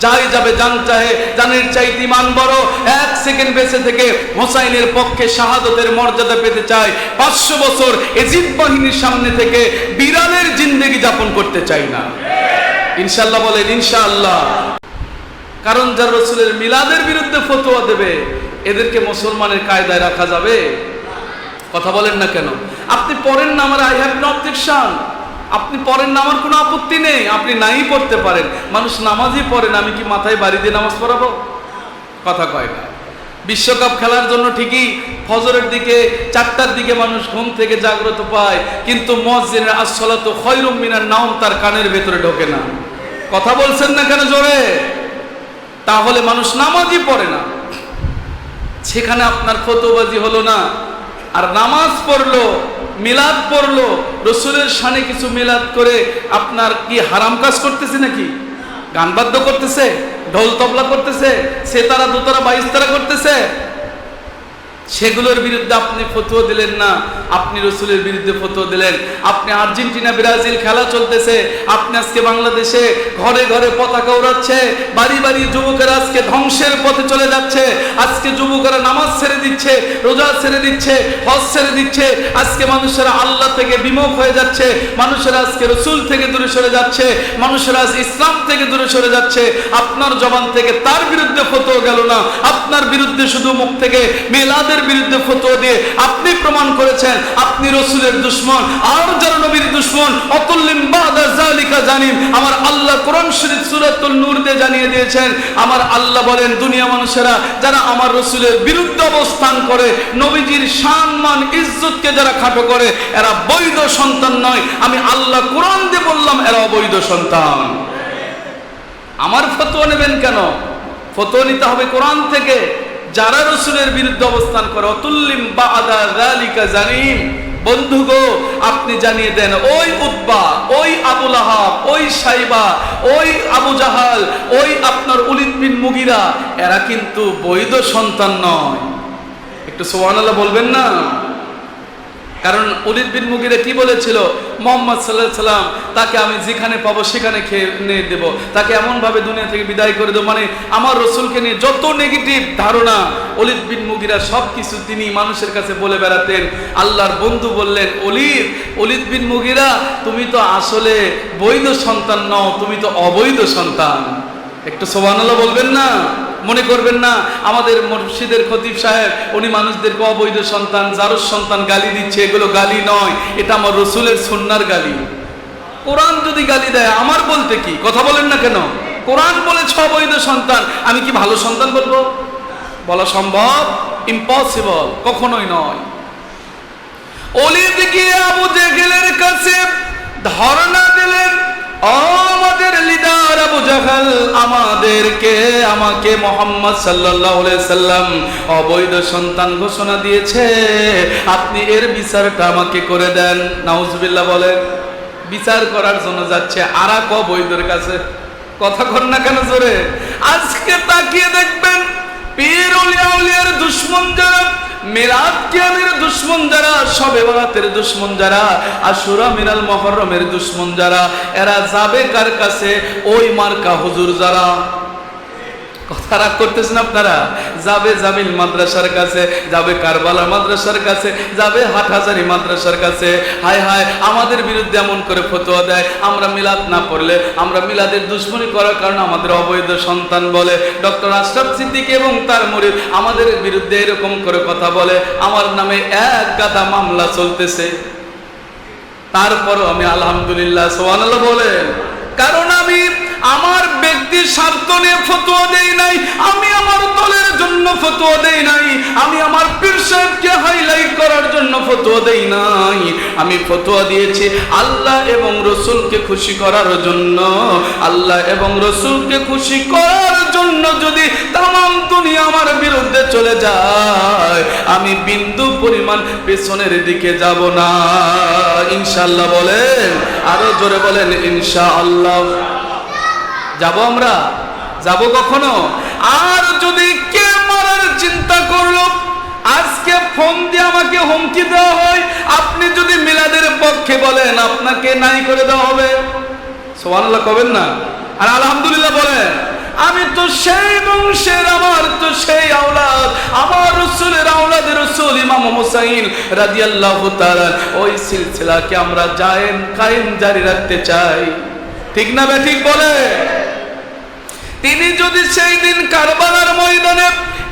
যাই যাবে জান চাহে, জানের চাইতে ঈমান বড়। 1 সেকেন্ড বেঁচে থেকে হোসাইনের পক্ষে শাহাদতের মর্যাদা পেতে চায়। 500 বছর এজিদ বাহিনীর সামনে থেকে বিড়ালের জিন্দেগি যাপন করতে চাই না। ইনশাআল্লাহ বলেন ইনশাআল্লাহ। কারণ যারা রাসূলের মিলাদের বিরুদ্ধে ফতোয়া দেবে, এদেরকে মুসলমানের কায়দায় রাখা যাবে? কথা বলেন না কেন? আপনি পড়েন না, আমার আই হ্যাভ নো অবজেকশন। আপনি পড়েন না, আমার কোনো আপত্তি নেই। আপনি নাই পড়তে পারেন, মানুষ নামাজই পড়েন, আমি কি মাথায় বাড়ি দিয়ে নামাজ পড়াবো? কথা কয় না। বিশ্বকাপ খেলার জন্য ঠিকই ফজরের দিকে 4টার দিকে মানুষ ঘুম থেকে জাগ্রত পায়, কিন্তু মুয়াজ্জিনের আসসালাতু খায়রুম মিনান নাওম তার কানের ভেতরে ঢোকে না। কথা বলছেন না কেন জোরে? তাহলে মানুষ নামাজই পড়ে না, সেখানে আপনার ফতোয়াবাজি হলো না। আর নামাজ পড়লো, মিলাদ পড়লো, রসুলের শানে কিছু মিলাদ করে আপনার কি হারাম কাজ করতেছে নাকি? গান বাদ্য করতেছে, ঢোল তবলা করতেছে, সেতারা দোতারা বাইস্তারা করতেছে, সেগুলোর বিরুদ্ধে আপনি ফতোয়া দিলেন না, আপনি রসুলের বিরুদ্ধে ফতোয়া দিলেন। আপনি আর্জেন্টিনা ব্রাজিল খেলা চলতেছে, আপনি আজকে বাংলাদেশে ঘরে ঘরে পতাকা উড়াচ্ছে, বাড়ি বাড়ি যুবকেরা আজকে ধ্বংসের পথে চলে যাচ্ছে। আজকে যুবকেরা নামাজ ছেড়ে দিচ্ছে, রোজা ছেড়ে দিচ্ছে, হজ ছেড়ে দিচ্ছে। আজকে মানুষেরা আল্লাহ থেকে বিমুখ হয়ে যাচ্ছে, মানুষেরা আজকে রসুল থেকে দূরে সরে যাচ্ছে, মানুষেরা আজ ইসলাম থেকে দূরে সরে যাচ্ছে। আপনার জবান থেকে তার বিরুদ্ধে ফতোয়া গেল না, আপনার বিরুদ্ধে শুধু মুখ থেকে মিলাদের বিরুদ্ধে ফতোয়া দিয়ে আপনি প্রমাণ করেছেন আপনি রসুলের দুশমন। আর যারা নবীর দুশমন, অতুল্লিম বাদা যালিকা জানিম, আমার আল্লাহ কোরআন শরীফ সূরাতুন নূর দিয়ে জানিয়ে দিয়েছেন। আমার আল্লাহ বলেন, দুনিয়া মানুষেরা যারা আমার রসুলের বিরুদ্ধে অবস্থান করে, নবীজির সম্মান ইজ্জতকে যারা খাটো করে, এরা বৈধ সন্তান নয়। আমি আল্লাহ কোরআন দিয়ে বললাম এরা অবৈধ সন্তান। আমার ফতোয়া নেবেন কেন? ফতোয়া নিতে হবে কোরআন থেকে। যারা রসুলের বিরুদ্ধে অবস্থান করে, অতুল্লিম বাদা যালিকা জানিম, বন্ধুগো আপনি জানিয়ে দেন, ওই উতবা, ওই আবু লাহাব, ওই সাইবা, ওই আবু জাহাল, ওই আপনার ওলীদ বিন মুগীরা, এরা কিন্তু বৈধ সন্তান নয়। একটু সুবহানাল্লাহ বলবেন না? কারণ ওলীদ বিন মুগীরা কি বলেছিল? মুহাম্মদ সাল্লাল্লাহু আলাইহি সাল্লাম তাকে আমি যেখানে পাবো সেখানে খেয়ে নিয়ে দেবো, তাকে এমনভাবে দুনিয়া থেকে বিদায় করে দেবো। মানে আমার রসুলকে নিয়ে যত নেগেটিভ ধারণা ওলীদ বিন মুগীরা সব কিছু তিনি মানুষের কাছে বলে বেড়াতেন। আল্লাহর বন্ধু বললেন, ওলীদ বিন মুগীরা তুমি তো আসলে বৈধ সন্তান নও, তুমি তো অবৈধ সন্তান। একটু সুবহানাল্লাহ বলবেন না? মনে করবেন না আমাদের মসজিদের খতিব সাহেব উনি মানুষদেরকে অবৈধ সন্তান, জারজ সন্তান গালি দিচ্ছে। এগুলো গালি নয়, এটা আমার রসুলের সুন্নাহর গালি। কোরআন যদি গালি দেয় আমার বলতে কি? কথা বলেন না কেন? কোরআন বলেছে অবৈধ সন্তান, আমি কি ভালো সন্তান বলবো? বলা সম্ভব? ইম্পসিবল, কখনোই নয়। ওলীদ গিয়ে আবু জেহেলের কাছে ধর্ণা দিলেন, আমাদের লিডার আবু জাহাল আমাকে মুহাম্মদ সাল্লাল্লাহু আলাইহি সাল্লাম অবৈধ সন্তান ঘোষণা দিয়েছে, আপনি এর বিচারটা আমাকে করে দেন। নাউজুবিল্লাহ বলেন। বিচার করার জন্য যাচ্ছে আরাক অবৈধের কাছে। কথা কর না কেন জোরে? আজকে তাকিয়ে দেখবেন পীর আউলিয়ার দুশমন যারা, মিলাদ কিয়ামের দুশমন যারা, শবে বরাতের দুশমন যারা, আশুরা মিনাল মুহররমের দুশমন যারা, এরা যাবে কার কাছে? ওই মার্কা হুজুর যারা। কথা রাগ করতেছেন আপনারা? যাবে জামিল মাদ্রাসার কাছে, যাবে কারবালা মাদ্রাসার কাছে, যাবে হাটহাজারী মাদ্রাসার কাছে। হায় হায়, আমাদের বিরুদ্ধে এমন করে ফতোয়া দেয়, আমরা মিলাদ না পড়লে, আমরা মিলাদের দুশমনি করার কারণে আমাদের অবৈধ সন্তান বলে। ডক্টর আশরাফ সিদ্দিকী এবং তার মুরিদ আমাদের বিরুদ্ধে এরকম করে কথা বলে, আমার নামে এক গাদা মামলা চলতেছে। তারপরও আমি আলহামদুলিল্লাহ সুবহানাল্লাহ বলেন। কারণ আমি আমার ব্যক্তির স্বার্থ নিয়ে ফতোয়া দেই নাই, আমি আমার দলের জন্য ফতোয়া দেই নাই, আমি আমার পীর সাহেবকে হাইলাইট করার জন্য ফতোয়া দেই নাই। আমি ফতোয়া দিয়েছি আল্লাহ এবং রসুলকে খুশি করার জন্য। আল্লাহ এবং রসুলকে খুশি করার জন্য যদি তামাম দুনিয়া আমার বিরুদ্ধে চলে যায়, আমি বিন্দু পরিমাণ পেছনের দিকে যাব না। ইনশাআল্লাহ বলেন, আরো জোরে বলেন ইনশাআল্লাহ। যাব আমরা? যাব কখনো? আর যদি কে মারার চিন্তা করলো, আজকে ফোন দিয়ে আমাকে হুমকি দেওয়া হয়, আপনি যদি মিলাদের পক্ষে বলেন আপনাকে নাই করে দেওয়া হবে। সুবহানাল্লাহ কবেন না? আর আলহামদুলিল্লাহ বলেন। আমি তো সেই বংশের, আমার তো সেই আওলাদ, আমার রাসূলের আওলাদের রাসূল ইমাম হোসেন রাদিয়াল্লাহু তাআলা, ওই সিলসিলাকে আমরা কায়েম জারি রাখতে চাই। ঠিক না ঠিক বলে? তিনি যদি সেই দিন কারবালার ময়দানে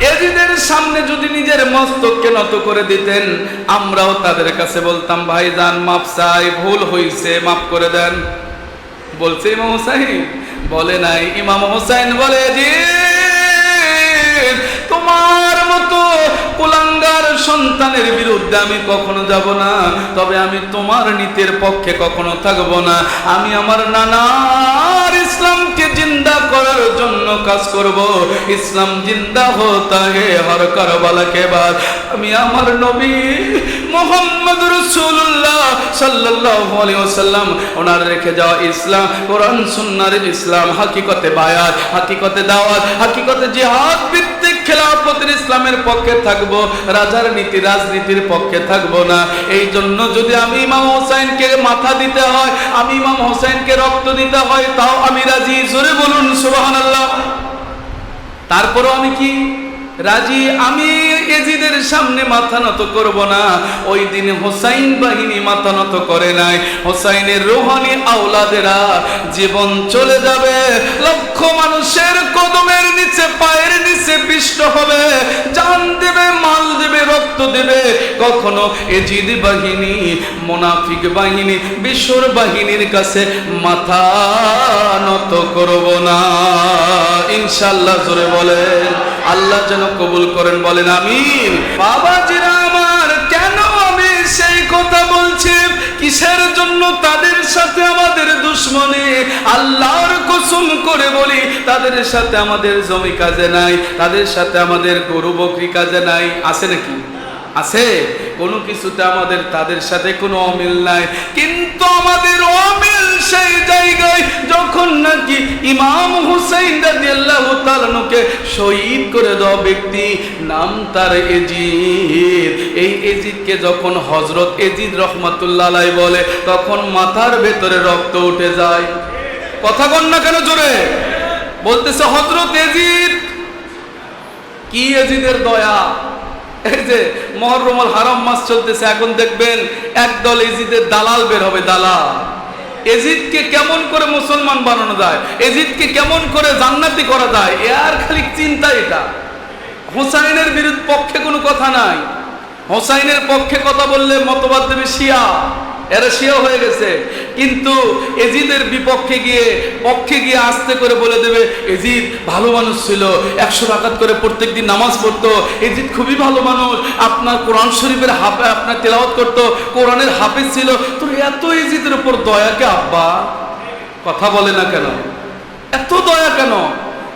এজিদের সামনে যদি নিজের মস্তককে নত করে দিতেন, আমরাও তাদের কাছে বলতাম ভাইজান মাফ চাই, ভুল হইছে, মাফ করে দেন। বলছে ইমাম হোসেন? বলে নাই। ইমাম হোসেন বলে যে তোমার মতো কুলাঙ্গার সন্তানের বিরুদ্ধে আমি কখনো যাব না, তবে আমি তোমার নীতির পক্ষে কখনো থাকবো না। আমি আমার নানার ইসলামকে জিন্দা করার জন্য কাজ করব। ইসলাম জিন্দা হতা হে হর কারবালা কে বাদ। আমি আমার নবী মুহাম্মদ রাসূলুল্লাহ সাল্লাল্লাহু আলাইহি ওয়াসাল্লাম ওনার রেখে যাওয়া ইসলাম, কোরআন সুন্নাহর ইসলাম, হাকিকতে বায়াত, হাকিকতে দাওয়াত, হাকিকতে জিহাদ ভিত্তিক খেলাফতের ইসলামের পক্ষে থাকব, রাজার নীতি রাজনীতির পক্ষে থাকব না। এই জন্য যদি আমি ইমাম হোসেনকে মাথা দিতে হয়, আমি ইমাম হোসেনকে রক্ত দিতে হয়, তাও আমি রাজি। জোরে বলুন সুবহানাল্লাহ। তারপরও আমি কি রাজি? আমি এজিদের সামনে মাথা নত করব না। ওই দিন হোসাইন বাহিনী মাথা নত করে নাই। হোসাইনের রূহানি আওলাদেরা জীবন চলে যাবে, লক্ষ মানুষের কদমের নিচে, পায়ের নিচে পিষ্ট হবে, জান দেবে, মাল দেবে, রক্ত দেবে। কখনো এজিদ বাহিনী, মুনাফিক বাহিনী, বিশ্বর বাহিনীর কাছে মাথা নত করব না ইনশাআল্লাহ। জোরে বলেন আল্লাহ যেন কবুল করেন, বলেন আমিন। বাবাজিরা আমার, কেন আমি সেই কথা বলছি? কিসের জন্য তাদের সাথে আমাদের দুশ্মনী? আল্লাহর কসম করে বলি, তাদের সাথে আমাদের জমি কাজে নাই, তাদের সাথে আমাদের গরু বকরি কাজে নাই। আছে নাকি? আছে? কোনো কিছুতে আমাদের তাদের সাথে কোনো অমিল নাই। কিন্তু আমাদের অমিল সেই জায়গায় যখন নাকি ইমাম হুসাইন রাদিয়াল্লাহু তাআলাকে শহীদ করে দেওয়া ব্যক্তি, নাম তার এজিদ। এই এজিদকে যখন হযরত এজিদ রাহমাতুল্লাহ আলাইহি বলে, তখন মাথার ভেতরে রক্ত উঠে যায়। কথা বল না কেন জোরে? বলতেছে হযরত এজিদ। কি এজিদের দয়া! এই যে মুহররমুল হারাম মাস চলতেছে, এখন দেখবেন একদল এজিদের দালাল বের হবে। দালাল এজিদকে কেমন করে মুসলমান বানানো যায়, এজিদকে কেমন করে জান্নাতি করা যায়, এর খালি চিন্তা। এটা হুসাইনের বিরুদ্ধে পক্ষে কোনো কথা নাই। হুসাইনের পক্ষে কথা বললে মতবাদ দেবে শিয়া, এরা শিয়া হয়ে গেছে। কিন্তু এজিদের বিপক্ষে গিয়ে, পক্ষে গিয়ে আস্তে করে বলে দেবে এজিদ ভালো মানুষ ছিল, 100 রাকাত করে প্রত্যেকদিন নামাজ পড়তো, এজিদ খুবই ভালো মানুষ, আপনার কোরআন শরীফের আপনার তেলাওয়াত করতো, কোরআনের হাফেজ ছিল। তোর এত এজিদের উপর দয়া কে আব্বা? কথা বলে না কেন? এত দয়া কেন?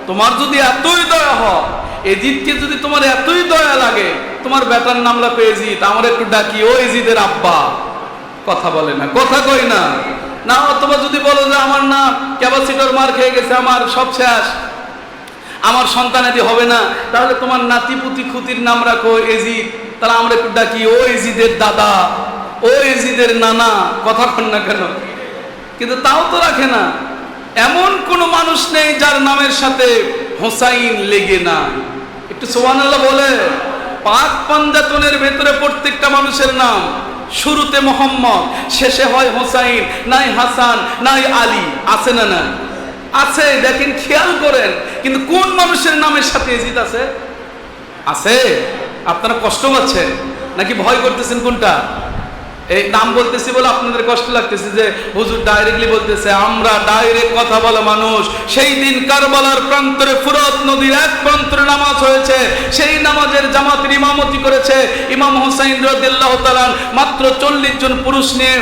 তোমার যদি এতই দয়া হয়, এজিদকে যদি তোমার এতই দয়া লাগে, তোমার বেটার নাম লাগবে এজিদ, আমার একটু ডাকি ও এজিদের আব্বা। কথা বলে না, কথা কই না। না অথবা যদি বলো যে আমার না ক্যাপাসিটর মার খেয়ে গেছে, আমার সব শেষ, আমার সন্তানাদি হবে না, তাহলে তোমার নাতি পুতি খুতির নাম রাখো এজিদ, তাহলে আমরা একটু ডাকি ও এজিদের দাদা, ও এজিদের নানা। কথা কন না কেন? কিন্তু তাও তো রাখে না। এমন কোন মানুষ নেই যার নামের সাথে হোসাইন লেগে না। একটু সুবহানাল্লাহ বলে। পাক পাঞ্জাতনের ভেতরে প্রত্যেকটা মানুষের নাম শুরুতে মোহাম্মদ, শেষে হয় হোসাইন, নাই হাসান, নাই আলী। আছে না? না আছে। দেখেন, খেয়াল করেন। কিন্তু কোন মানুষের নামের সাথে এজিদ আছে? আছে? আপনারা কষ্ট পাচ্ছেন নাকি ভয় করতেছেন? কোনটা? এই নাম বলতেছি বলে আপনাদের কষ্ট লাগতেছে যে হুজুর ডাইরেক্টলি বলতেছে। আমরা ডাইরেক্ট কথা বলা মানুষ। সেই দিন কারবালার প্রান্তরে ফুরাত নদীর এক প্রান্তরে নামাজ হয়েছে, সেই নামাজের জামাতের ইমামতি করেছে ইমাম হুসাইন রাদিয়াল্লাহু তাআলা মাত্র 40 জন পুরুষ নিয়ে।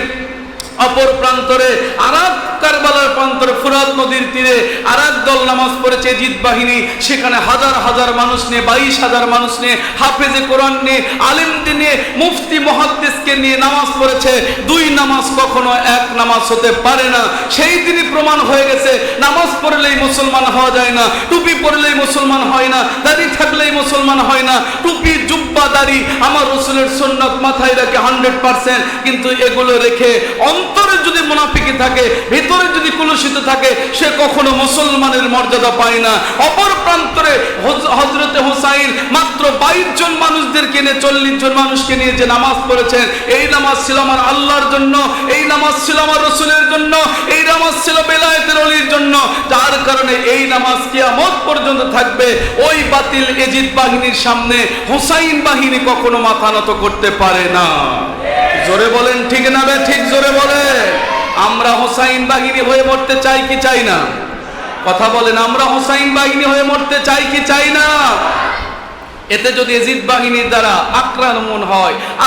অপর প্রান্তরে আরেক কারবালার প্রান্তরে ফুরাত নদীর তীরে আরেক দল নামাজ পড়েছে এজিদ বাহিনী। সেখানে হাজার হাজার মানুষ নিয়ে, 22,000 মানুষ নিয়ে, হাফেজে কোরআন নিয়ে, আলেমদের নিয়ে, মুফতি মুহাদ্দিসকে নিয়ে নামাজ পড়েছে। দুই নামাজ কখনো এক নামাজ হতে পারে না। সেই দিনই প্রমাণ হয়ে গেছে নামাজ পড়লেই মুসলমান হওয়া যায় না, টুপি পড়লেই মুসলমান হয় না, দাড়ি থাকলেই মুসলমান হয় না। টুপি, জুব্বা, দাড়ি আমার রাসূলের সুন্নাত মাথায় রেখে 100%, কিন্তু এগুলো রেখে অন্তরে যদি মুনাফিকি থাকে, ভিতরে যদি কলুষিত থাকে, সে কখনো মুসলমানের মর্যাদা পায় না। অপর প্রান্তরে হযরতে হুসাইন মাত্র 22 জন মানুষদেরকে নিয়ে, 40 জন মানুষকে নিয়ে যে নামাজ পড়েছেন, এই নামাজ ছিল আমার আল্লাহর জন্য, এই নামাজ ছিল আমার রাসূলের জন্য, এই নামাজ ছিল বেলায়েতের ওলির জন্য। যার কারণে এই নামাজ কিয়ামত পর্যন্ত থাকবে। ওই বাতিল এজিদ বাহিনীর সামনে হুসাইন বাহিনী কখনো মাথা নত করতে পারে না। জোরে বলেন ঠিক না বে ঠিক? জোরে বলে। আমরা হুসাইন বাহিনী হয়ে মরতে চাই কি চাই না? কথা বলেন, আমরা হুসাইন বাহিনী হয়ে মরতে চাই কি চাই না? এতে যদি এজিদ বাহিনীর দ্বারা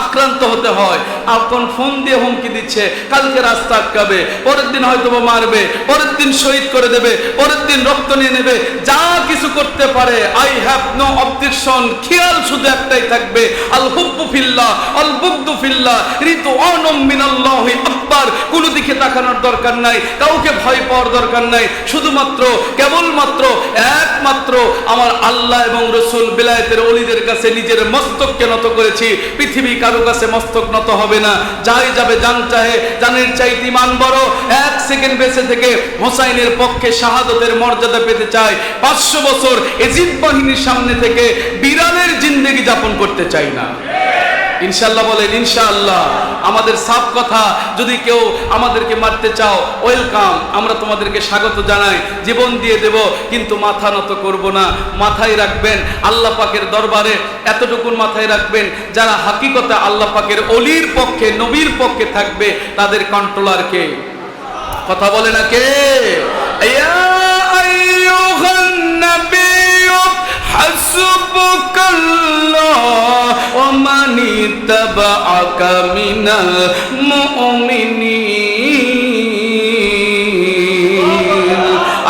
আক্রান্ত হতে হয়, এখন ফোন দিয়ে হুমকি দিচ্ছে কালকে রাস্তা আটকাবে, পরের দিন হয়তো মারবে, পরের দিন শহীদ করে দেবে, পরের দিন রক্ত নিয়ে নেবে, যা কিছু করতে পারে। আই হ্যাভ নো অবজেকশন, খেয়াল শুধু একটাই থাকবে, আল হুব্বু ফিল্লাহ আল বুগদু ফিল্লাহ রিদওয়ানুম মিনাল্লাহি আকবার। কোনো দিকে তাকানোর দরকার নাই, কাউকে ভয় পাওয়ার দরকার নাই, শুধুমাত্র কেবলমাত্র একমাত্র আমার আল্লাহ এবং রাসূল বেলায়েতের ওলিদের কাছে নিজের মস্তককে নত করেছি। পৃথিবী কারো কাছে মস্তক নত হবে না। যাই যাবে জান চাহে, জানের চাইতে ঈমান বড়। 1 সেকেন্ড বেঁচে থেকে হোসাইনের পক্ষে শাহাদতের মর্যাদা পেতে চাই। 500 বছর এজিদ বাহিনীর সামনে থেকে বিড়ালের জিন্দেগি যাপন করতে চাই না। ইনশাআল্লাহ বলেন ইনশাআল্লাহ। আমাদের সাফ কথা, যদি কেউ আমাদেরকে মারতে চাও, ওয়েলকাম, আমরা তোমাদেরকে স্বাগত জানাই, জীবন দিয়ে দেব, কিন্তু মাথা নত করব না। মাথায় রাখবেন আল্লাহ পাকের দরবারে এতটুকুন মাথায় রাখবেন, যারা হাকিকতে আল্লাহ পাকের ওলির পক্ষে, নবীর পক্ষে থাকবে, তাদের কন্ট্রোলার কে? কথা বলে না কে? ইয়া আইয়ুহান নাবিয়্যু হাসবুকাল্লাহ ওয়া মান ইত্তাবাআকা মিনাল মুমিনিন।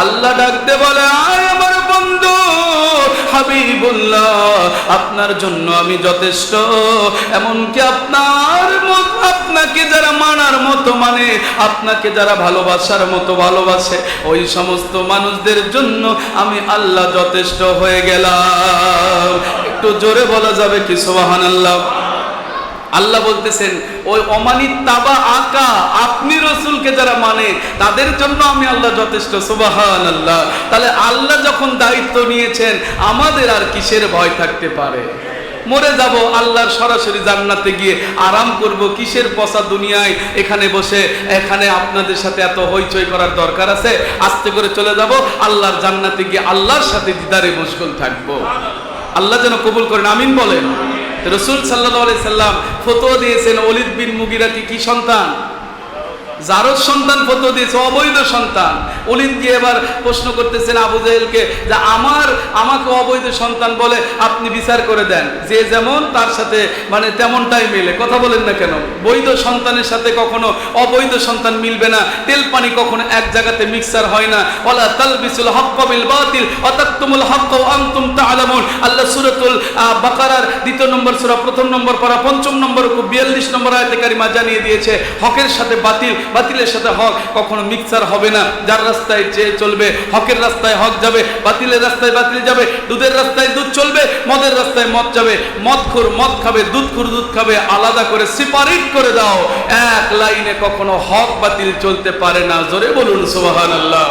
আল্লাহ ডাকতে বলে, আয় আমার বন্ধু হাবিবুল্লাহ, আপনার জন্য আমি যথেষ্ট। এমনকি আপনাকে যারা মানার মতো মানে, আপনাকে যারা ভালোবাসার মতো ভালোবাসে, ওই সমস্ত মানুষদের জন্য আমি আল্লাহ যথেষ্ট হয়ে গেলাম। একটু জোরে বলা যাবে কি সুবহানাল্লাহ? আল্লাহ বলতেছেন, ওই অমানিত তাবা আকা, আপনি রসুলকে যারা মানে, তাদের জন্য আমি আল্লাহ যথেষ্ট। সুবহানাল্লাহ। তাহলে আল্লাহ যখন দায়িত্ব নিয়েছেন, আমাদের আর কিসের ভয় থাকতে পারে? মরে যাব, আল্লাহর সরাসরি জান্নাতে গিয়ে আরাম করব, কিসের পচা দুনিয়ায় এখানে বসে এখানে আপনাদের সাথে এত হইচই করার দরকার আছে? আস্তে করে চলে যাব, আল্লাহর জান্নাতে গিয়ে আল্লাহর সাথে দিদারে মশগুল থাকবো। আল্লাহ যেন কবুল করেন, আমিন বলেন। রাসূল সাল্লাল্লাহু আলাইহি সাল্লাম ফতোয়া দিয়েছেন, ওলীদ বিন মুগীরা কি সন্তান? জারজ সন্তান ফতোয়া দিয়েছে, অবৈধ সন্তান। ওলীদ গিয়ে এবার প্রশ্ন করতেছেন আবু জাহেলকে, যে আমাকে অবৈধ সন্তান বলে, আপনি বিচার করে দেন, যে যেমন তার সাথে মানে তেমনটাই মেলে। কথা বলেন না কেন? বৈধ সন্তানের সাথে কখনো অবৈধ সন্তান মিলবে না। তেল পানি কখনো এক জায়গাতে মিক্সার হয় না। ওয়ালা তালবিসুল হাক্কা বিল বাতিল ওয়া তাকতুমুল হাক্কা ওয়া আনতুম তা'লামুন। আল্লাহ সূরাতুল বাকারার 2 নম্বর সূরা 1 নম্বর পারা 5 নম্বর 42 নম্বর আয়াতে কারিমা জানিয়ে দিয়েছে, হকের সাথে বাতিলের সাথে হক কখনো মিক্সার হবে না। যার রাস্তায় যে চলবে, হকের রাস্তায় হক যাবে, বাতিলের রাস্তায় বাতিল যাবে, দুধের রাস্তায় দুধ চলবে, মদের রাস্তায় মদ যাবে। মদখোর মদ খাবে, দুধখোর দুধ খাবে। আলাদা করে সেপারেট করে দাও, এক লাইনে কখনো হক বাতিল চলতে পারে না। জোরে বলুন সুবহানাল্লাহ।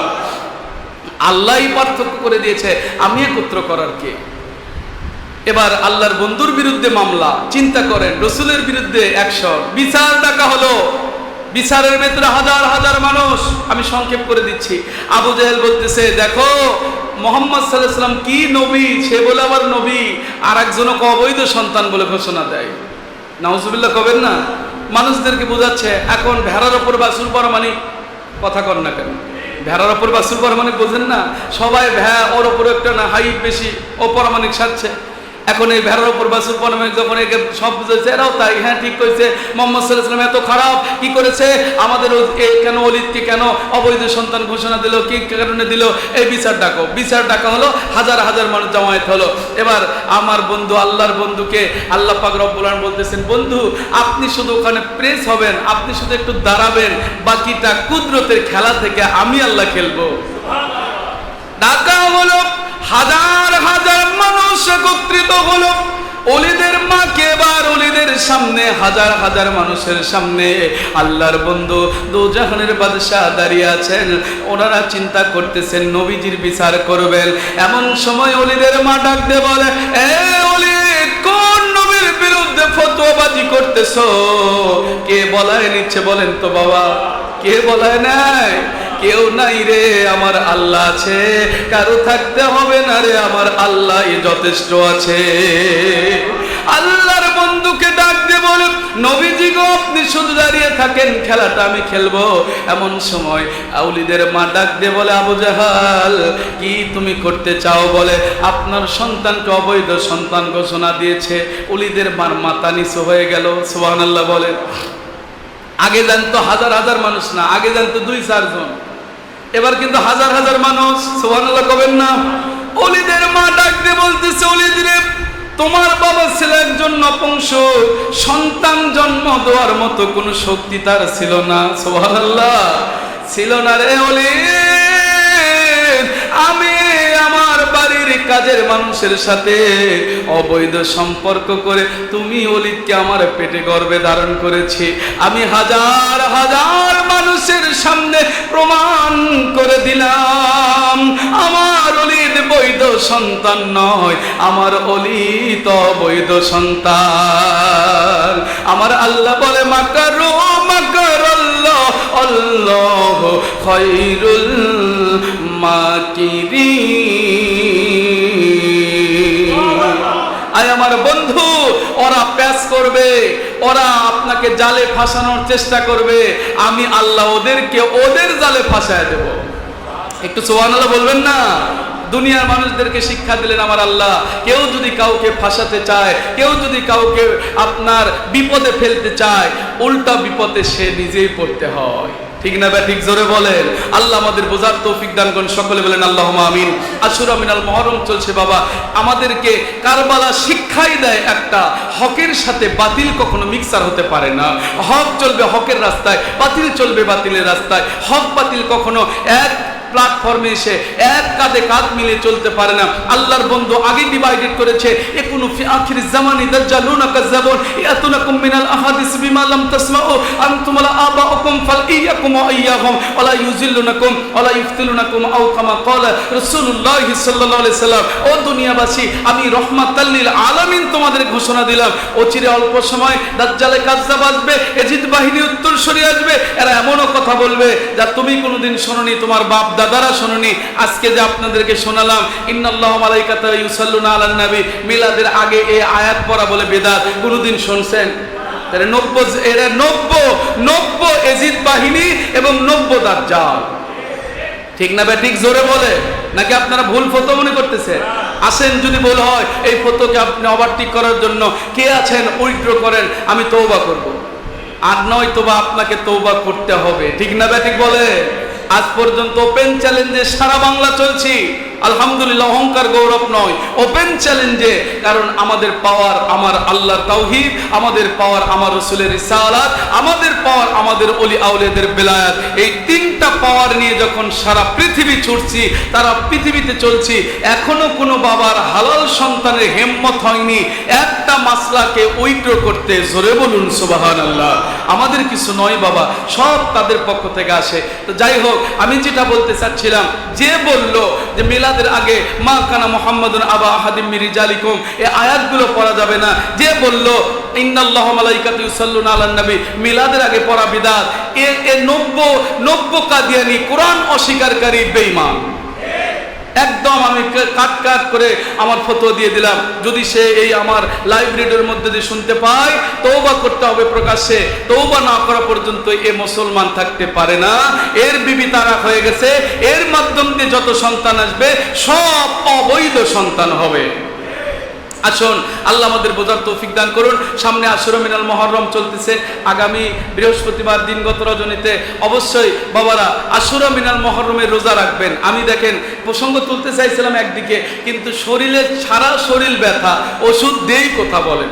আল্লাহই পার্থক্য করে দিয়েছে, আমি একত্র করার কে? এবার আল্লাহর বন্ধুর বিরুদ্ধে মামলা, চিন্তা করেন, রাসূলের বিরুদ্ধে অ্যাকশন, বিচার ডাকা হলো। বিচারের ভেতরে হাজার হাজার মানুষ। আমি সংক্ষেপ করে দিচ্ছি। আবু জাহেল বলতেছে, দেখো মুহাম্মদ সাল্লাল্লাহু আলাইহি ওয়াসাল্লাম কি নবী, সে বলে আবার নবী, আর একজনকে অবৈধ সন্তান বলে ঘোষণা দেয়। নাউজুবিল্লাহ কবেন না? মানুষদেরকে বোঝাচ্ছে, এখন ভেড়ার ওপর বাছুর পরা মানে, কথা কর না কেন? ভেড়ার ওপর বাছুর পরা মানে বোঝেন না? সবাই ওর ওপর একটা না হাইট বেশি, ও পরামানিক সাজছে। এখন এই ভেড়ার উপর বাছুর পরামানিক যখন একে সব বুঝেছে, এরাও তাই, হ্যাঁ ঠিক করেছে, মুহাম্মদ সাল্লাল্লাহু আলাইহি ওয়াসাল্লাম এত খারাপ, কি করেছে আমাদের কেন ওলীদকে কেন অবৈধ সন্তান ঘোষণা দিল, কি কারণে দিল? এই বিচার ডাকো। বিচার ডাকা হলো, হাজার হাজার মানুষ জমায়েত হলো। এবার আমার বন্ধু, আল্লাহর বন্ধুকে আল্লাহ পাক রব্বুল আলামিন বলতেছেন, বন্ধু আপনি শুধু ওখানে প্রেস হবেন, আপনি শুধু একটু দাঁড়াবেন, বাকিটা কুদরতের খেলা থেকে আমি আল্লাহ খেলবো। ডাকা হলো, হাজার হাজার মানুষ একত্রিত হলো। ওলিদের মাকে এবার ওলিদের সামনে হাজার হাজার মানুষের সামনে আল্লাহর বন্ধু দোজাহানের বাদশাহ দাঁড়িয়ে আছেন। ওনারা চিন্তা করতেছেন নবীজির বিচার করবেন। এমন সময় ওলিদের মা ডাক দিয়ে বলে, এ ওলিদ, কোন নবীর বিরুদ্ধে ফতোয়াবাজি করতেছো? কে বলায় নিচ্ছে বলেন তো বাবা, কে বলায় নাই? কেউ নাই রে, আমার আল্লাহ আছে। কারো থাকতে হবে না রে, আমার আল্লাহ যথেষ্ট আছে। আল্লাহর বন্ধুকে ডাক দিয়ে বলে, নবীজি গো, আপনি শুধু দাঁড়িয়ে থাকেন, খেলাটা আমি খেলবো। এমন সময় আউলিদের মা ডাক দিয়ে বলে, আবু জাহাল, কি তুমি করতে চাও? বলে, আপনার সন্তানকে অবৈধ সন্তান ঘোষণা দিয়েছে। ওলিদের মার মাথা নিচু হয়ে গেল। সুবহানাল্লাহ বলে। আগে জানতো হাজার হাজার মানুষ না, আগে জানতো 2-4 জন, এবার কিন্তু হাজার হাজার মানুষ। সুবহানাল্লাহ কবেন না? ওলিদের মা ডাক দিয়ে বলতেছে, ওলিদ রে, তোমার বাবা ছিল একজন নপুংসক, সন্তান জন্ম দেওয়ার মতো কোনো শক্তি তার ছিল না। সুবহানাল্লাহ, ছিল না রে ওলিদ। আমি আমার বাড়ির কাজের মানুষের সাথে অবৈধ সম্পর্ক করে তুমি ওলিদকে আমার পেটে গর্ভে ধারণ করেছি। আমি হাজার হাজার মানুষের সামনে প্রমাণ করে দিলাম, আমার ওলিদ বৈধ সন্তান নয়, আমার ওলিদ অবৈধ সন্তান। আমার আল্লাহ বলে, মাকারু মাকারাল্লাহ, আল্লাহু খায়রুল মাকিরিন। আয় আমার বন্ধু, ওরা প্যাচ করবে, ওরা আপনাকে জালে ফাঁসানোর চেষ্টা করবে, আমি আল্লাহ ওদেরকে ওদের জালে ফাঁসায় দেব। একটু সুবহানাল্লাহ বলবেন না? দুনিয়ার মানুষদেরকে শিক্ষা দিলেন আমার আল্লাহ, কেউ যদি কাউকে ফাঁসাতে চায়, কেউ যদি কাউকে আপনার বিপদে ফেলতে চায়, উল্টা বিপদে সে নিজেই পড়তে হয়। ঠিক না ঠিক? জোরে বলেন। আল্লাহ আমাদের বোঝার তৌফিক দান করুন, সকলে বলেন আল্লাহুম্মা আমিন। আশুরা মিনাল মুহররম চলছে বাবা, আমাদেরকে কারবালা শিক্ষাই দেয় একটা, হকের সাথে বাতিল কখনো মিক্সার হতে পারে না। হক চলবে হকের রাস্তায়, বাতিল চলবে বাতিলের রাস্তায়। হক বাতিল কখনো এক প্ল্যাটফর্মে এসে এক কাঁধে কাঁধ মিলে চলতে পারে না। আল্লাহর বন্ধু আগে ডিভাইডেড করেছে, একুনু ফি আখিরিজ জামানি দাজ্জালুনা কাযাবুন ইয়াতুনাকুম মিনাল আহাদিস বিমা লাম তাসমাউ আনতুম ওয়া আবাউকুম ফালইয়াকুম ওয়া ইয়্যাহুম ওয়া লা ইউযিল্লুনাকুম ওয়া লা ইফতিলুনাকুম আও কামা ক্বালা রাসূলুল্লাহ সাল্লাল্লাহু আলাইহি সাল্লাম। ও দুনিয়াবাসী, আমি রাহমাতাল লিল আলামিন তোমাদের ঘোষণা দিলাম, অচিরে অল্প সময় দাজ্জালে কাযযাব আসবে, এজিদ বাহিনী উত্তরসূরি আসবে। এরা এমনও কথা বলবে যা তুমি কোনোদিন শোনোনি, তোমার বাপ দাদারা শোনোনি। আজকে যে আপনাদেরকে শোনালাম, ইন্নাল্লাহু মালাইকাতাহু ইউসাল্লুনা আলান নবী, মিলাদের আগে এই আয়াত পড়া বলে বেদাত, কোনোদিন শুনছেন? তাহলে 90 এজিদ বাহিনী এবং 90 দাজ্জাল। ঠিক না ঠিক? জোরে বলে, নাকি আপনারা ভুল ফতো মনে করতেছে? আসেন, যদি ভুল হয় এই ফতোকে আপনি ওভারটেক করার জন্য কে আছেন, উইথড্র করেন, আমি তওবা করব। আর নয় তোবা আপনাকে তওবা করতে হবে। ঠিক না ঠিক বলে? আজ পর্যন্ত ওপেন চ্যালেঞ্জে সারা বাংলা চলছি, আলহামদুলিল্লাহ, অহংকার গৌরব নয়, ওপেন চ্যালেঞ্জে। কারণ আমাদের পাওয়ার আমার আল্লাহর তাওহীদ, আমাদের পাওয়ার আমার রাসূলের রিসালাত, আমাদের পাওয়ার আমাদের ওলি আউলিয়াদের বেলায়াত। এই 3টা পাওয়ার নিয়ে যখন সারা পৃথিবী ছুটছি, তারা পৃথিবীতে চলছি, এখনো কোনো বাবার হালাল সন্তানের হিম্মত হয়নি একটা মাসলাকে উইথড্র করতে। জোরে বলুন সুবহানাল্লাহ। আমাদের কিছু নয় বাবা, সব তাদের পক্ষ থেকে আসে। তো যাই হোক, আমি যেটা বলতে চাচ্ছিলাম, যে বলল যে মিলাদের আগে মা কানা মুহাম্মাদুন আবা আহাদিম মির রিজালিকুম, এই আয়াতগুলো পড়া যাবে না, যে বলল ইন্নাল্লাহু মালাইকাতাহু ইউসাল্লুনা আলান নবী, মিলাদের আগে পড়া বিদআত, এ 90 কাদিয়ানি কোরআন অস্বীকারী বেঈমান। একদম আমি কাট করে আমার ফতোয়া দিয়ে দিলাম। যদি সে এই আমার লাইভ রেডিওর মধ্যে দিয়ে শুনতে পায়, তওবা করতে হবে প্রকাশ্যে। তওবা না করা পর্যন্ত এ মুসলমান থাকতে পারে না। এর বিবি তারাক হয়ে গেছে, এর মাধ্যম দিয়ে যত সন্তান আসবে সব অবৈধ সন্তান হবে। আসুন, আল্লাহ আমাদের বোঝার তৌফিক দান করুন। সামনে আশুরা মিনাল মুহররম চলতেছে, আগামী বৃহস্পতিবার দিনগত রজনীতে অবশ্যই বাবারা আশুরা মিনাল মুহররমের রোজা রাখবেন। আমি দেখেন প্রসঙ্গ তুলতে চাইছিলাম একদিকে, কিন্তু শরীরে সারা শরীর ব্যথা, ওষুধ দিয়েই কথা বলেন।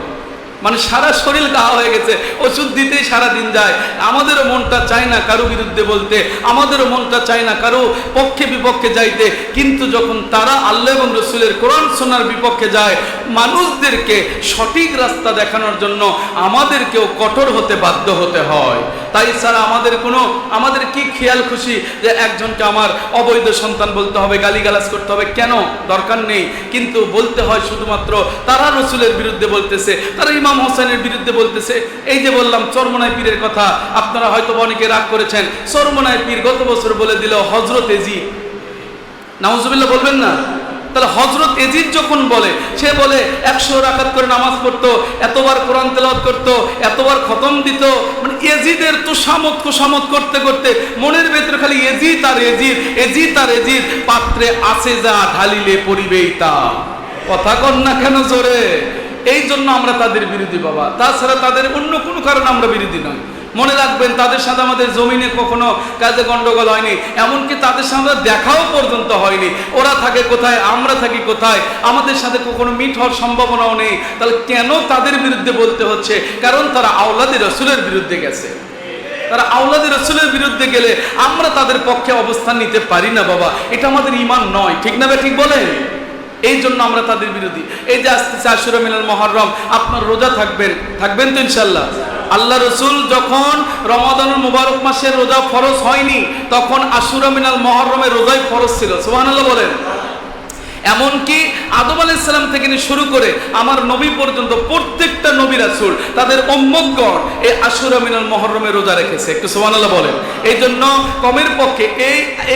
মানে সারা শরীর গা হয়ে গেছে, ওষুধ দিতেই সারা দিন যায়। আমাদেরও মনটা চায় না কারো বিরুদ্ধে বলতে, আমাদেরও মনটা চায় না কারো পক্ষে বিপক্ষে যাইতে, কিন্তু যখন তারা আল্লাহ এবং রসুলের কোরআন সুন্নাহর বিপক্ষে যায়, মানুষদেরকে সঠিক রাস্তা দেখানোর জন্য আমাদেরকেও কঠোর হতে বাধ্য হতে হয়। তাই ছাড়া আমাদের কি খেয়াল খুশি যে একজনকে আমার অবৈধ সন্তান বলতে হবে, গালিগালাজ করতে হবে, কেন? দরকার নেই। কিন্তু বলতে হয় শুধুমাত্র তারা রসুলের বিরুদ্ধে বলতেছে, তারা ইমাম হোসেনের বিরুদ্ধে বলতেছে। এই যে বললাম চরমনাই পীরের কথা, আপনারা হয়তো অনেকে রাগ করেছেন। চরমনাই পীর গত বছর বলে দিল হযরত এজিদ, নাউজুবিল্লাহ বলবেন না? তাহলে হযরত এজিদ যখন বলে, সে বলে 100 রাকাত করে নামাজ পড়তো, এতবার কোরআন তেলাওয়াত করতো, এতবার খতম দিত। মানে এজিদের তোষামত করতে করতে মনের ভেতরে খালি এজিদ আর এজিদ, এজিদ আর এজিদ। পাত্রে আছে যা ঢালিলে পরিবেই তা। কথা কন না কেন জোরে? এই জন্য আমরা তাদের বিরোধী বাবা, তাছাড়া তাদের অন্য কোনো কারণে আমরা বিরোধী নয়। মনে রাখবেন, তাদের সাথে আমাদের জমিনে কখনো কাজে গন্ডগোল হয়নি, এমনকি তাদের সাথে দেখাও পর্যন্ত হয়নি। ওরা থাকে কোথায়, আমরা থাকি কোথায়, আমাদের সাথে কখনো মিট হওয়ার সম্ভাবনাও নেই। তাহলে কেন তাদের বিরুদ্ধে বলতে হচ্ছে? কারণ তারা আওলাদে রসুলের বিরুদ্ধে গেছে। তারা আওলাদে রসুলের বিরুদ্ধে গেলে আমরা তাদের পক্ষে অবস্থান নিতে পারি না বাবা, এটা আমাদের ঈমান নয়। ঠিক না? ঠিক বলেন? এই জন্য আমরা তাদের বিরোধী। এই যে আসতেছে আশুরা মিনাল মুহররম, আপনার রোজা থাকবেন তো ইনশাআল্লাহ। আল্লাহ রসুল যখন রমাদানুল মুবারক মাসের রোজা ফরজ হয়নি, তখন আশুরা মিনাল মুহররমের রোজাই ফরজ ছিল। সুবহানাল্লাহ বলেন। এমনকি আদম আলাইহিস সালাম থেকে শুরু করে আমার নবী পর্যন্ত প্রত্যেকটা নবী রাসূল তাদের উম্মতগণ এই আশুরা মিনাল মুহররমে রোজা রেখেছে। একটু সুবহানাল্লাহ বলেন। এই জন্য কমের পক্ষে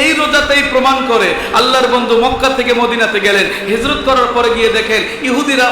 এই রোজাটাই প্রমাণ করে। আল্লাহর বন্ধু মক্কা থেকে মদিনাতে গেলেন, হিজরত করার পরে গিয়ে দেখেন ইহুদিরা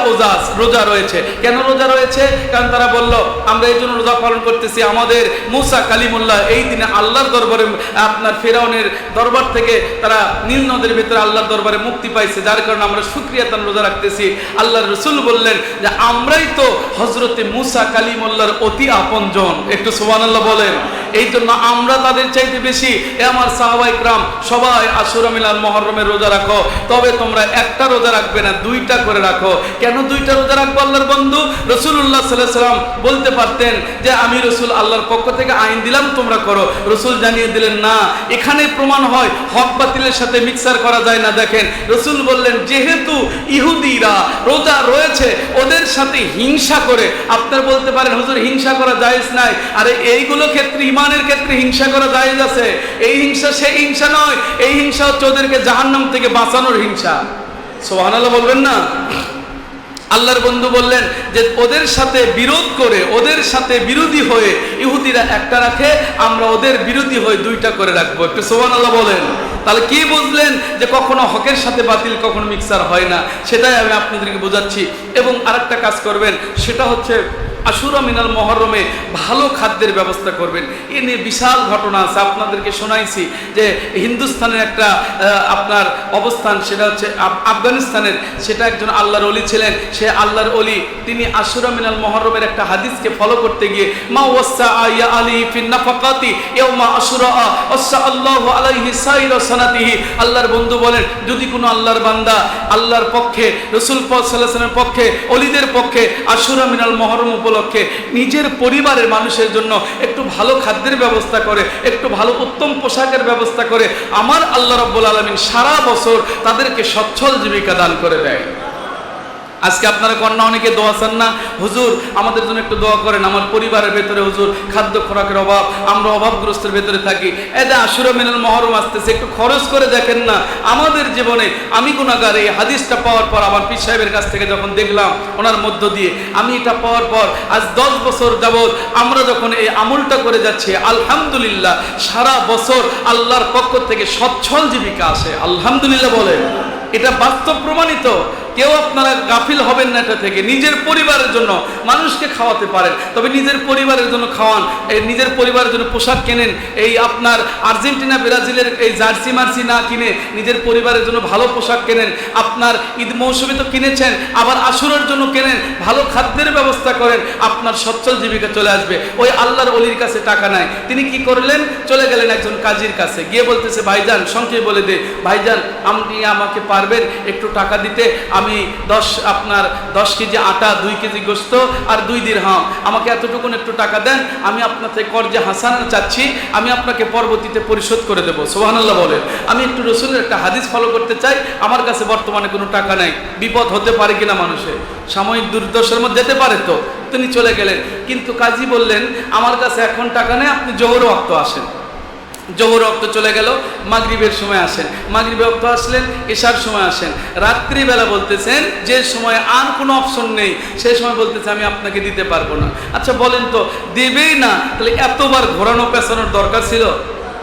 রোজা রয়েছে। কেন রোজা রয়েছে? কারণ তারা বলল আমরা এই জন্য রোজা পালন করতেছি, আমাদের মুসা কালিমুল্লাহ এই দিনে আল্লাহর দরবারে, আপনার ফেরাউনের দরবার থেকে তারা নীল নদের ভিতরে আল্লাহর দরবারে মুক্তি পাইছে, যার কারণে আমরা শুকরিয়া তার রোজা রাখতেছি। আল্লাহর রাসূল বললেন যে আমরাই তো হযরতে মুসা কালিমুল্লাহর অতি আপনজন। একটু সুবহানাল্লাহ বলেন। এই জন্য আমরা তাদের চাইতে বেশি। আমার সাহাবায়ে কিরাম সবাই আশুরা মিনাল মুহররমের রোজা রাখো, তবে তোমরা একটা রোজা রাখবে না, 2টা করে রাখো। কেন 2টা রোজা রাখবো? আল্লাহর বন্ধু রাসূলুল্লাহ সাল্লাল্লাহু আলাইহি সাল্লাম বলতে পারতেন যে আমি রাসূল আল্লাহর পক্ষ থেকে আইন দিলাম তোমরা করো। রাসূল জানিয়ে দিলেন না। এখানে প্রমাণ হয় হক বাতিলের সাথে মিক্সার করা যায় না। দেখেন রাসূল বললেন যেহেতু ইহুদিরা রোজা রয়েছে, ওদের সাথে হিংসা করে, আপনারা বলতে পারেন হুজুর হিংসা করা জায়েজ নাই। আরে এইগুলো ক্ষেত্রে, ইমানের ক্ষেত্রে হিংসা করা জায়েজ আছে। এই হিংসা সেই হিংসা নয়, এই হিংসা হচ্ছে ওদেরকে জাহান্নাম থেকে বাঁচানোর হিংসা। সুবহানাল্লাহ বলবেন না? আল্লাহর বন্ধু বললেন যে ওদের সাথে বিরোধ করে, ওদের সাথে বিরোধী হয়ে ইহুদিরা একটা রাখে, আমরা ওদের বিরোধী হয়ে 2টা করে রাখবো। একটু সুবহানাল্লাহ বলেন। তাহলে কি বুঝলেন যে কখনো হকের সাথে বাতিল কখনো মিক্সার হয় না, সেটাই আমি আপনাদেরকে বোঝাচ্ছি। এবং আরেকটা কাজ করবেন, সেটা হচ্ছে আশুরা মিনাল মুহররমে ভালো খাদ্যের ব্যবস্থা করবেন। এ নিয়ে বিশাল ঘটনা আছে, আপনাদেরকে শোনাইছি যে হিন্দুস্তানের একটা আপনার অবস্থান, সেটা হচ্ছে আফগানিস্তানের, সেটা একজন আল্লাহর ওলি ছিলেন। সে আল্লাহর ওলি তিনি আশুরা মিনাল মুহররমের একটা হাদিসকে ফলো করতে গিয়ে মা ওয়াসা ইয়া আলী ফিন নাফাকাতি ইয়াউমা আশুরা ওয়াসা আল্লাহু আলাইহি সাইরা সানাতিহি। আল্লাহর বন্ধু বলেন যদি কোনো আল্লাহর বান্দা আল্লাহর পক্ষে, রাসূল পাক সাল্লাল্লাহু আলাইহি ওয়াসাল্লামের পক্ষে, ওলিদের পক্ষে আশুরা মিনাল মুহররম উপলক্ষে নিজের পরিবারের মানুষের জন্য একটু ভালো খাদ্যের ব্যবস্থা করে, একটু ভালো উত্তম পোশাকের ব্যবস্থা করে, আমার আল্লাহ রাব্বুল আলামিন সারা বছর তাদেরকে সচ্ছল জীবিকা দান করে দেয়। আজকে আপনারা কন্যা অনেকে দোয়া চান না, হুজুর আমাদের জন্য একটু দোয়া করেন, আমার পরিবারের ভেতরে হুজুর খাদ্য খোরাকের অভাব, আমরা অভাবগ্রস্তের ভেতরে থাকি। এটা আশুরা মিনাল মুহররম আসতেছে, একটু খরচ করে দেখেন না। আমাদের জীবনে আমি গুনাহগার। এই হাদিসটা পাওয়ার পর আমার পীর সাহেবের কাছ থেকে যখন দেখলাম, ওনার মধ্য দিয়ে আমি এটা পাওয়ার পর আজ 10 বছর যাবৎ আমরা যখন এই আমলটা করে যাচ্ছি, আলহামদুলিল্লাহ সারা বছর আল্লাহর পক্ষ থেকে সচ্ছল জীবিকা আসে। আলহামদুলিল্লাহ বলেন। এটা বাস্তব প্রমাণিত। কেউ আপনারা গাফিল হবেন না এটা থেকে। নিজের পরিবারের জন্য মানুষকে খাওয়াতে পারেন, তবে নিজের পরিবারের জন্য খাওয়ান। এই নিজের পরিবারের জন্য পোশাক কেনেন, এই আপনার আর্জেন্টিনা ব্রাজিলের এই জার্সি মার্সি না কিনে নিজের পরিবারের জন্য ভালো পোশাক কেনেন। আপনার ঈদ মৌসুমে তো কিনেছেন, আবার আশুরার জন্য কেনেন। ভালো খাদ্যের ব্যবস্থা করেন, আপনার সচ্ছল জীবিকা চলে আসবে। ওই আল্লাহর ওলির কাছে টাকা নাই, তিনি কি করলেন, চলে গেলেন একজন কাজীর কাছে, গিয়ে বলতেছে ভাইজান সংক্ষেপে বলে দে, ভাইজান আপনি আমাকে পারবেন একটু টাকা দিতে, আমি 10 কেজি আটা, 2 কেজি গোস্ত আর 2 দিরহাম, আমাকে এতটুকুন একটু টাকা দেন, আমি আপনার থেকে কর্জে হাসানা চাচ্ছি, আমি আপনাকে পরবর্তীতে পরিশোধ করে দেবো। সুবহানাল্লাহ বলেন। আমি একটু রসুলের একটা হাদিস ফলো করতে চাই, আমার কাছে বর্তমানে কোনো টাকা নাই, বিপদ হতে পারে কিনা মানুষের, সাময়িক দুর্দশার মধ্যে যেতে পারে। তো তিনি চলে গেলেন, কিন্তু কাজী বললেন আমার কাছে এখন টাকা নেই, আপনি জোহর ওয়াক্ত আসেন। জোহর ওয়াক্ত চলে গেল, মাগরিবের সময় আসেন, মাগরিবের ওয়াক্ত আসলেন, এশার সময় আসেন, রাত্রিবেলা বলতেছেন যে সময় আর কোনো অপশন নেই সেই সময় বলতেছে আমি আপনাকে দিতে পারবো না। আচ্ছা বলেন তো, দেবেই না, তাহলে এতবার ঘোরানো পেছানোর দরকার ছিল?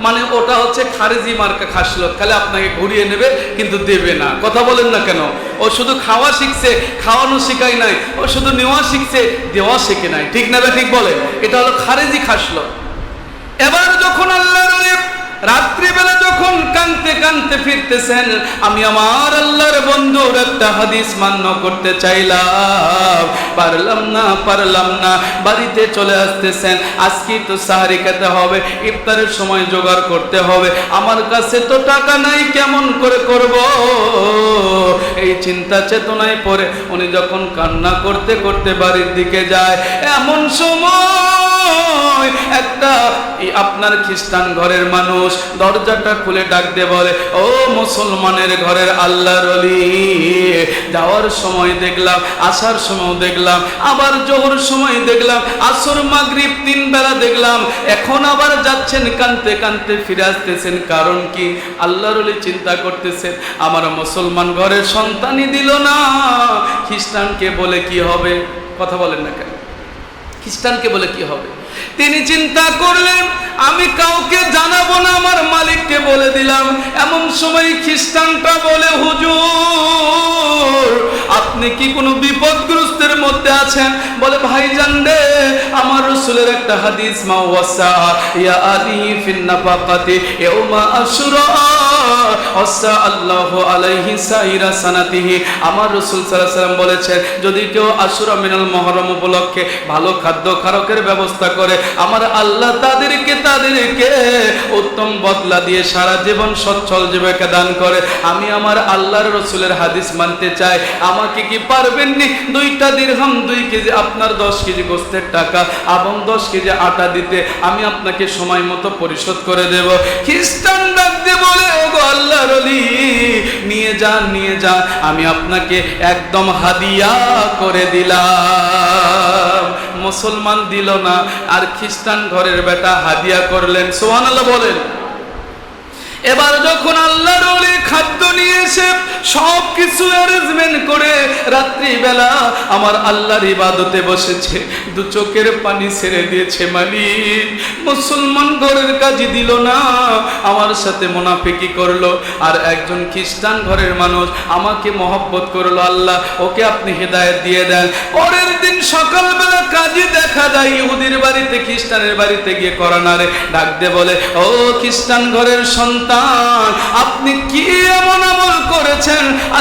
মানে ওটা হচ্ছে খারেজি মার্কা খাসলত, খালি আপনাকে ঘুরিয়ে নেবে কিন্তু দেবে না। কথা বলেন না কেন? ও শুধু খাওয়া শিখছে, খাওয়ানো শিখাই নাই, ও শুধু নেওয়া শিখছে, দেওয়া শিখে নাই। ঠিক না? ঠিক বলে, এটা হলো খারেজি খাসলত। এবার যখন আল্লাহর রাত্রিবেলা যখন কানতে কানতে ফিরতেছেন, আমি আমার আল্লাহর বন্ধুর একটা হাদিস মান্য করতে চাইলাম, পারলাম না, বাড়িতে চলে আসতেছেন। আজকে তো সাহারি খেতে হবে, ইফতারের সময় জোগাড় করতে হবে, আমার কাছে তো টাকা নাই, কেমন করে করব? এই চিন্তা চেতনায় পড়ে উনি যখন কান্না করতে করতে বাড়ির দিকে যায়, এমন সময় একটা আপনার খ্রিস্টান ঘরের মানুষ দরজাটা খুলে ডাক দিয়ে বলে, ও মুসলমানের ঘরের আল্লাহর ওলি, যাওয়ার সময় দেখলাম, আসার সময় দেখলাম, আবার জোহর সময় দেখলাম, আসর মাগরিব 3 বেলা দেখলাম, এখন আবার যাচ্ছেন, কানতে কানতে ফিরে আসতেছেন, কারণ কি? আল্লাহর ওলি চিন্তা করতেছেন আমার মুসলমান ঘরের সন্তানই দিল না, খ্রিস্টানকে বলে কি হবে? কথা বলেন না কেন? খ্রিস্টানকে বলে কি হবে? তিনি চিন্তা করলেন আমি কাউকে জানাবো না, আমার মালিককে বলে দিলাম। এমন সময় খ্রিস্টানটা বলে, হুজুর আপনি কি কোনো বিপদগ্রস্তের মধ্যে আছেন? বলে, ভাইজান রে, আমার রাসূলের একটা হাদিস, মা ওয়াসা ইয়া আলি ফিন নাফাকাতি ইয়াউমা আশুরা ওয়াসা আল্লাহু আলাইহি সাইরা সানাতিহি। আমার রাসূল সাল্লাল্লাহু আলাইহি ওয়াসাল্লাম বলেছেন, যদি কেউ আশুরা মিনাল মুহররম উপলক্ষে ভালো খাদ্য খারকের ব্যবস্থা করে, আমার আল্লাহ তাদেরকে উত্তম বদলা দিয়ে সারা জীবন সচ্ছল জীবকে দান করে। আমি আমার আল্লাহর রাসূলের হাদিস মানতে চাই, আমাকে কি পারবেননি 2টা দিরহাম 2 কেজি আপনার 10 কেজি গোস্তের টাকা এবং 10 কেজি আটা দিতে? আমি আপনাকে সময় মতো পরিশোধ করে দেব। খ্রিস্টান ডাক দিয়ে বলে, ওগো আল্লাহর ওলি, নিয়ে যান, আমি আপনাকে একদম হাদিয়া করে দিলাম। মুসলমান দিল না, আর খ্রিস্টান ঘরের বেটা হাদিয়া করলেন। সুবহানাল্লাহ বলেন। এবার যখন আল্লাহর ওলি খাদ্য নিয়ে এসে সব কিছু অ্যারেঞ্জমেন্ট করে রাত্রিবেলা আমার আল্লাহর ইবাদতে বসেছে, 2 চোখের পানি ছেড়ে দিয়েছে, মালিক মুসলমান ঘরের কাজই দিল না, আমার সাথে মুনাফিকি করলো, আর একজন খ্রিস্টান ঘরের মানুষ আমাকে মহব্বত করলো, আল্লাহ ওকে আপনি হেদায়েত দিয়ে দেন। পরের দিন সকালবেলা কাজী দেখা যায় ইহুদির বাড়িতে, খ্রিস্টানের বাড়িতে গিয়ে করানারে ডাক দিয়ে বলে, ও খ্রিস্টান ঘরের সন্তান, আপনি কি এমন আমল করেছেন?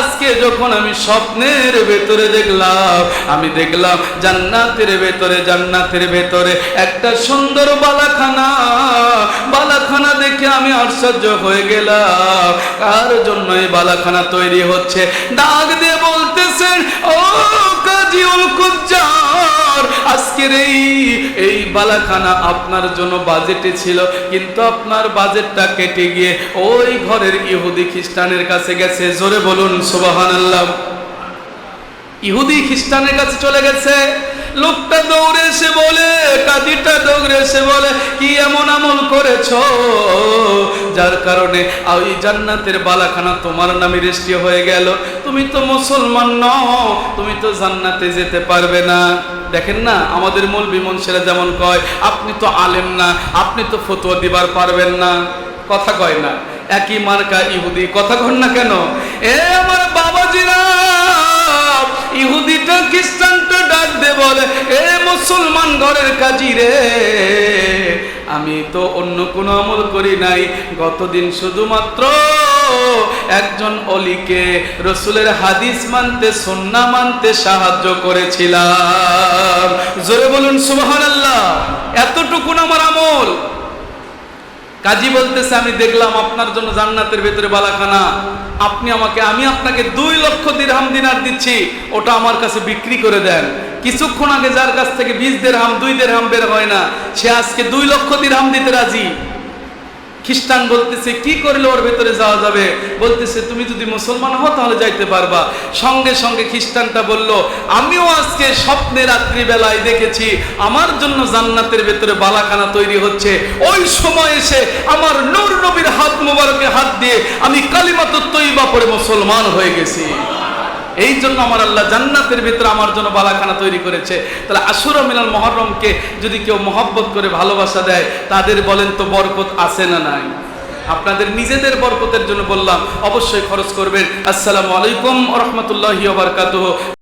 আজকে যখন আমি স্বপ্নের ভেতরে দেখলাম, আমি দেখলাম জান্নাতের ভেতরে একটা সুন্দর বালাখানা দেখে আমি আশ্চর্য হয়ে গেলাম। কার জন্য এই বালাখানা তৈরি হচ্ছে? ডাক দিয়ে বলতেছেন, ও কাজীউল কুজ্জার, আজকের এই বালাখানা আপনার জন্য বাজেটে ছিল, কিন্তু আপনার বাজেটটা কেটে গিয়ে ওই ঘরের ইহুদি খ্রিস্টানের কাছে গেছে। জোরে বলুন সুবহানাল্লাহ। ইহুদি খ্রিস্টানের কাছে চলে গেছে। লোকটা দৌড়ে এসে বলে, কাজীটা দৌড়ে এসে বলে, কি এমন আমল করেছো যার কারণে ওই জান্নাতের বালাখানা তোমার নামে রেজিস্ট্রি হয়ে গেল? তুমি তো মুসলমান নও, তুমি তো জান্নাতে যেতে পারবে না। দেখেন না, আমাদের মৌলবি মুন্সিরা যেমন কয়, আপনি তো আলেম না, আপনি তো ফতোয়া দিবার পারবেন না। কথা কয় না, একই মার্কা ইহুদি। কথা কন না কেন? এ আমার বাবাজিরা, ইহুদিটা খ্রিস্টানটা ডাক দে বলে, এ মুসলমান ঘরের কাজী রে, আমি তো অন্য কোনো আমল করি নাই, গতদিন শুধুমাত্র একজন অলিকে রাসূলের হাদিস মানতে, সুন্নাহ মানতে সাহায্য করেছিলাম। জোরে বলুন সুবহানাল্লাহ। এতটুকু আমার আমল। কাজী বলতেছে আমি দেখলাম আপনার জন্য জান্নাতের ভেতরে বালাখানা, আমি আপনাকে 2 লক্ষ দিরহাম দিনার দিচ্ছি, ওটা আমার কাছে বিক্রি করে দেন। কিছুক্ষণ আগে যার কাছ থেকে 20 দিরহাম 2 দিরহাম বের হয় না, সে আজকে 2 লক্ষ দিরহাম দিতে রাজি। খ্রিস্টান বলতেছে কি করলে ওর ভেতরে যাওয়া যাবে? বলতেছে তুমি যদি মুসলমান হও তাহলে যাইতে পারবা। সঙ্গে সঙ্গে খ্রিস্টানটা বলল আমিও আজকে স্বপ্নে রাত্রি বেলায় দেখেছি আমার জন্য জান্নাতের ভেতরে বালাখানা তৈরি হচ্ছে। ওই সময় এসে আমার নূর নবীর হাত মোবারকে হাত দিয়ে আমি কালিমাতুত তয়্যিবা পড়ে মুসলমান হয়ে গেছি। এই জন্য আমার আল্লাহ জান্নাতের ভিতরে আমার জন্য বালাখানা তৈরি করেছে। তাহলে আশুরা মিনাল মুহররমকে যদি কেউ মহব্বত করে ভালোবাসা দেয়, তাদের বলেন তো বরকত আছে না নাই? আপনাদের নিজেদের বরকতের জন্য বললাম, অবশ্যই খরচ করবেন। আসসালামু আলাইকুম ওয়া রাহমাতুল্লাহি ওয়া বারাকাতুহু।